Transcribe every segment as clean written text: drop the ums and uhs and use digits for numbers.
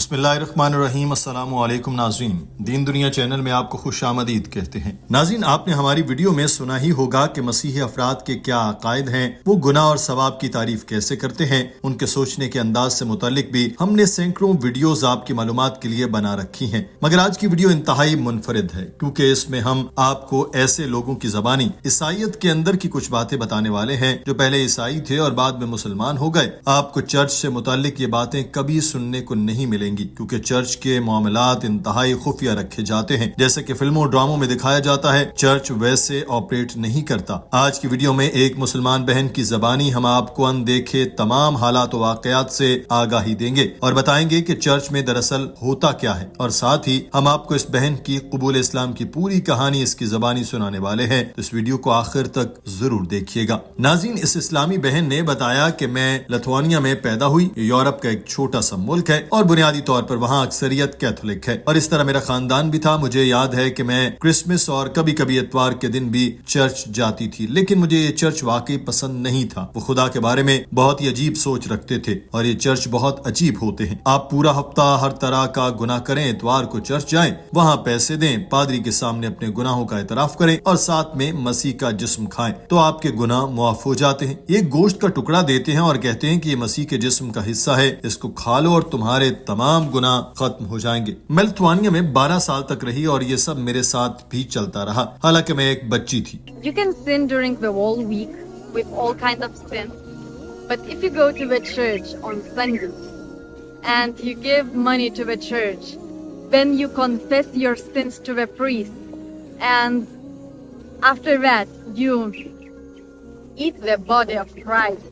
بسم اللہ الرحمن الرحیم۔ السلام علیکم ناظرین، دین دنیا چینل میں آپ کو خوش آمدید کہتے ہیں۔ ناظرین، آپ نے ہماری ویڈیو میں سنا ہی ہوگا کہ مسیحی افراد کے کیا عقائد ہیں، وہ گناہ اور ثواب کی تعریف کیسے کرتے ہیں، ان کے سوچنے کے انداز سے متعلق بھی ہم نے سینکڑوں ویڈیوز آپ کی معلومات کے لیے بنا رکھی ہیں، مگر آج کی ویڈیو انتہائی منفرد ہے کیونکہ اس میں ہم آپ کو ایسے لوگوں کی زبانی عیسائیت کے اندر کی کچھ باتیں بتانے والے ہیں جو پہلے عیسائی تھے اور بعد میں مسلمان ہو گئے۔ آپ کو چرچ سے متعلق یہ باتیں کبھی سننے کو نہیں ملیں گی کیونکہ چرچ کے معاملات انتہائی خفیہ رکھے جاتے ہیں۔ جیسے کہ فلموں اور ڈراموں میں دکھایا جاتا ہے، چرچ ویسے آپریٹ نہیں کرتا۔ آج کی ویڈیو میں ایک مسلمان بہن کی زبانی ہم آپ کو اندیکھے تمام حالات و واقعات سے آگاہی دیں گے اور بتائیں گے کہ چرچ میں دراصل ہوتا کیا ہے، اور ساتھ ہی ہم آپ کو اس بہن کی قبول اسلام کی پوری کہانی اس کی زبانی سنانے والے ہیں، تو اس ویڈیو کو آخر تک ضرور دیکھیے گا۔ ناظرین، اس اسلامی بہن نے بتایا کہ میں لتھوانیا میں پیدا ہوئی، یہ یورپ کا ایک چھوٹا سا ملک ہے اور بنیادی طور پر وہاں اکثریت کیتھولک ہے، اور اس طرح میرا خاندان بھی تھا۔ مجھے یاد ہے کہ میں کرسمس اور کبھی کبھی اتوار کے دن بھی چرچ جاتی تھی، لیکن مجھے یہ چرچ واقعی پسند نہیں تھا۔ وہ خدا کے بارے میں بہت ہی عجیب سوچ رکھتے تھے اور یہ چرچ بہت عجیب ہوتے ہیں۔ آپ پورا ہفتہ ہر طرح کا گناہ کریں، اتوار کو چرچ جائیں، وہاں پیسے دیں، پادری کے سامنے اپنے گناہوں کا اعتراف کریں اور ساتھ میں مسیح کا جسم کھائیں تو آپ کے گناہ معاف ہو جاتے ہیں۔ یہ گوشت کا ٹکڑا دیتے ہیں اور کہتے ہیں کہ یہ مسیح کے جسم کا حصہ ہے، اس کو کھا لو اور تمہارے تمام گناہ ختم ہو جائیں گے۔ میں لتھوانیا میں 12 سال تک رہی اور یہ سب میرے ساتھ بھی چلتا رہا، حالانکہ میں ایک بچی تھی۔ You can sin during the whole week with all kinds of sin, but if you go to the church on Sunday and you give money to the church, then you confess your sins to the priest, and after that you eat the body of Christ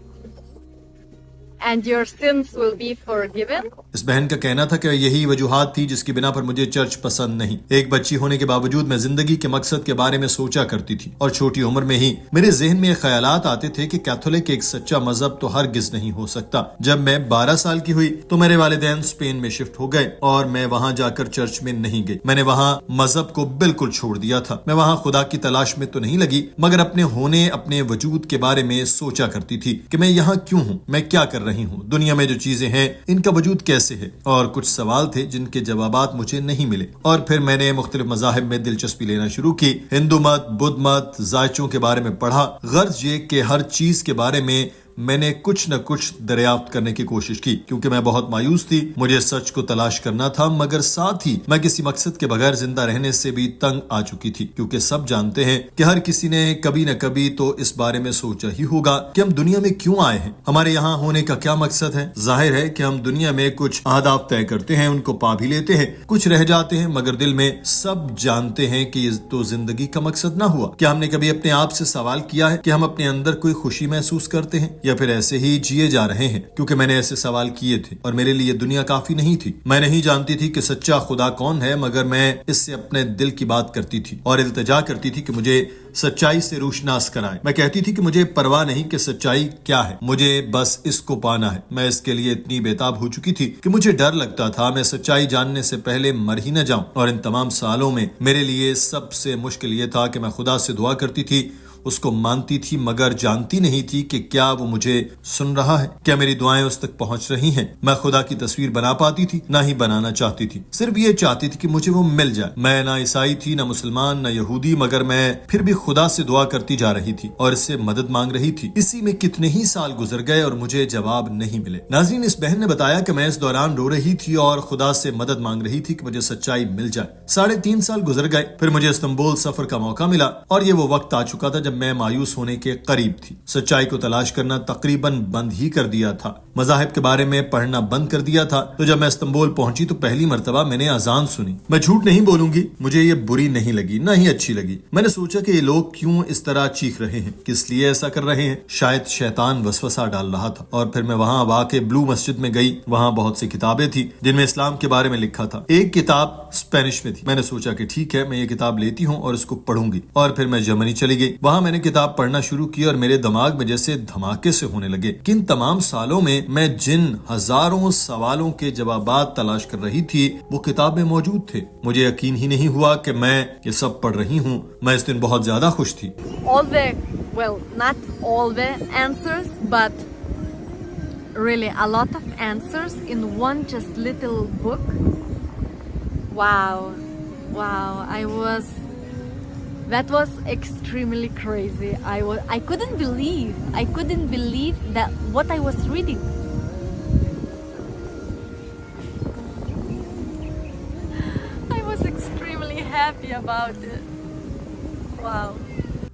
and your sins will be forgiven. اس بہن کا کہنا تھا کہ یہی وجوہات تھی جس کی بنا پر مجھے چرچ پسند نہیں۔ ایک بچی ہونے کے باوجود میں زندگی کے مقصد کے بارے میں سوچا کرتی تھی اور چھوٹی عمر میں ہی میرے ذہن میں یہ خیالات آتے تھے کہ کیتھولک ایک سچا مذہب تو ہرگز نہیں ہو سکتا۔ جب میں 12 سال کی ہوئی تو میرے والدین اسپین میں شفٹ ہو گئے اور میں وہاں جا کر چرچ میں نہیں گئی۔ میں نے وہاں مذہب کو بالکل چھوڑ دیا تھا۔ میں وہاں خدا کی تلاش میں تو نہیں لگی، مگر اپنے ہونے، اپنے وجود کے بارے میں سوچا کرتی تھی کہ میں یہاں کیوں ہوں، میں کیا کر رہی ہوں، دنیا میں جو چیزیں ہیں ان کا وجود کیسے ہے، اور کچھ سوال تھے جن کے جوابات مجھے نہیں ملے۔ اور پھر میں نے مختلف مذاہب میں دلچسپی لینا شروع کی، ہندو مت، بدھ مت، ذائچوں کے بارے میں پڑھا۔ غرض یہ کہ ہر چیز کے بارے میں میں نے کچھ نہ کچھ دریافت کرنے کی کوشش کی کیونکہ میں بہت مایوس تھی۔ مجھے سچ کو تلاش کرنا تھا، مگر ساتھ ہی میں کسی مقصد کے بغیر زندہ رہنے سے بھی تنگ آ چکی تھی کیونکہ سب جانتے ہیں کہ ہر کسی نے کبھی نہ کبھی تو اس بارے میں سوچا ہی ہوگا کہ ہم دنیا میں کیوں آئے ہیں، ہمارے یہاں ہونے کا کیا مقصد ہے۔ ظاہر ہے کہ ہم دنیا میں کچھ اہداف طے کرتے ہیں، ان کو پا بھی لیتے ہیں، کچھ رہ جاتے ہیں، مگر دل میں سب جانتے ہیں کہ یہ تو زندگی کا مقصد نہ ہوا۔ کیا ہم نے کبھی اپنے آپ سے سوال کیا ہے کہ ہم اپنے اندر کوئی خوشی محسوس کرتے ہیں یا پھر ایسے ہی جیے جا رہے ہیں؟ کیونکہ میں نے ایسے سوال کیے تھے اور میرے لیے دنیا کافی نہیں تھی۔ میں نہیں جانتی تھی کہ سچا خدا کون ہے، مگر میں اس سے اپنے دل کی بات کرتی تھی اور التجا کرتی تھی کہ مجھے سچائی سے روشناس کرائے۔ میں کہتی تھی کہ مجھے پرواہ نہیں کہ سچائی کیا ہے، مجھے بس اس کو پانا ہے۔ میں اس کے لیے اتنی بےتاب ہو چکی تھی کہ مجھے ڈر لگتا تھا میں سچائی جاننے سے پہلے مر ہی نہ جاؤں، اور ان تمام سالوں میں میرے لیے سب سے مشکل یہ تھا کہ میں خدا سے دعا کرتی تھی، اس کو مانتی تھی، مگر جانتی نہیں تھی کہ کیا وہ مجھے سن رہا ہے، کیا میری دعائیں اس تک پہنچ رہی ہیں۔ میں خدا کی تصویر بنا پاتی تھی، نہ ہی بنانا چاہتی تھی، صرف یہ چاہتی تھی کہ مجھے وہ مل جائے۔ میں نہ عیسائی تھی، نہ مسلمان، نہ یہودی، مگر میں پھر بھی خدا سے دعا کرتی جا رہی تھی اور اس سے مدد مانگ رہی تھی۔ اسی میں کتنے ہی سال گزر گئے اور مجھے جواب نہیں ملے۔ ناظرین، اس بہن نے بتایا کہ میں اس دوران رو رہی تھی اور خدا سے مدد مانگ رہی تھی کہ مجھے سچائی مل جائے۔ 3.5 سال گزر گئے، پھر مجھے استنبول سفر کا موقع ملا اور یہ وہ وقت آ چکا تھا جب میں مایوس ہونے کے قریب تھی۔ سچائی کو تلاش کرنا تقریباً بند ہی کر دیا تھا، مذاہب کے بارے میں پڑھنا بند کر دیا تھا۔ تو جب میں استنبول پہنچی تو پہلی مرتبہ میں نے اذان سنی۔ میں جھوٹ نہیں بولوں گی، مجھے یہ بری نہیں لگی، نہ ہی اچھی لگی۔ میں نے سوچا کہ یہ لوگ کیوں اس طرح چیخ رہے ہیں، کس لیے ایسا کر رہے ہیں؟ شاید شیطان وسوسہ ڈال رہا تھا۔ اور پھر میں وہاں واقع بلو مسجد میں گئی۔ وہاں بہت سی کتابیں تھی جن میں اسلام کے بارے میں لکھا تھا۔ ایک کتاب اسپینش میں تھی۔ میں نے سوچا کہ ٹھیک ہے، میں یہ کتاب لیتی ہوں اور اس کو پڑھوں گی۔ اور پھر میں جرمنی چلی گئی۔ وہاں میں نے کتاب پڑھنا شروع کی اور میرے دماغ میں جیسے دھماکے سے ہونے لگے کہ ان تمام سالوں میں جن ہزاروں سوالوں کے جوابات تلاش کر رہی تھی وہ کتاب میں موجود تھے۔ مجھے یقین ہی نہیں ہوا کہ میں یہ سب پڑھ رہی ہوں۔ میں اس دن بہت زیادہ خوش تھی۔ Not all the answers, but really a lot of answers in one just little book. Wow, that was extremely crazy. I couldn't believe that what I was reading. I was extremely happy about it. Wow.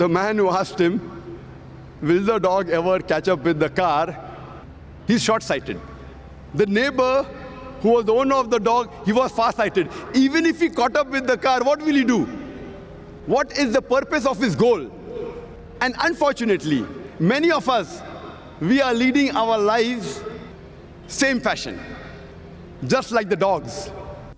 The man who asked him, will the dog ever catch up with the car? He's short-sighted. The neighbor who was the owner of the dog, he was far-sighted. Even if he caught up with the car, what will he do? What is the purpose of his goal? And unfortunately, many of us, we are leading our lives same fashion, just like the dogs.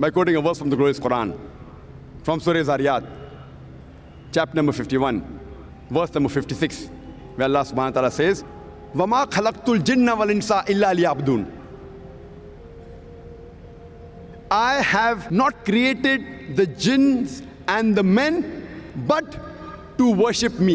By quoting a verse from the glorious Quran, from Surah Zariyat, chapter number 51, verse number 56, where Allah subhanahu wa ta'ala says, وَمَا خَلَقْتُ الْجِنَّ وَالْإِنسَ إِلَّا لِيَعْبُدُونَ. I have not created the jinns and the men but to worship me.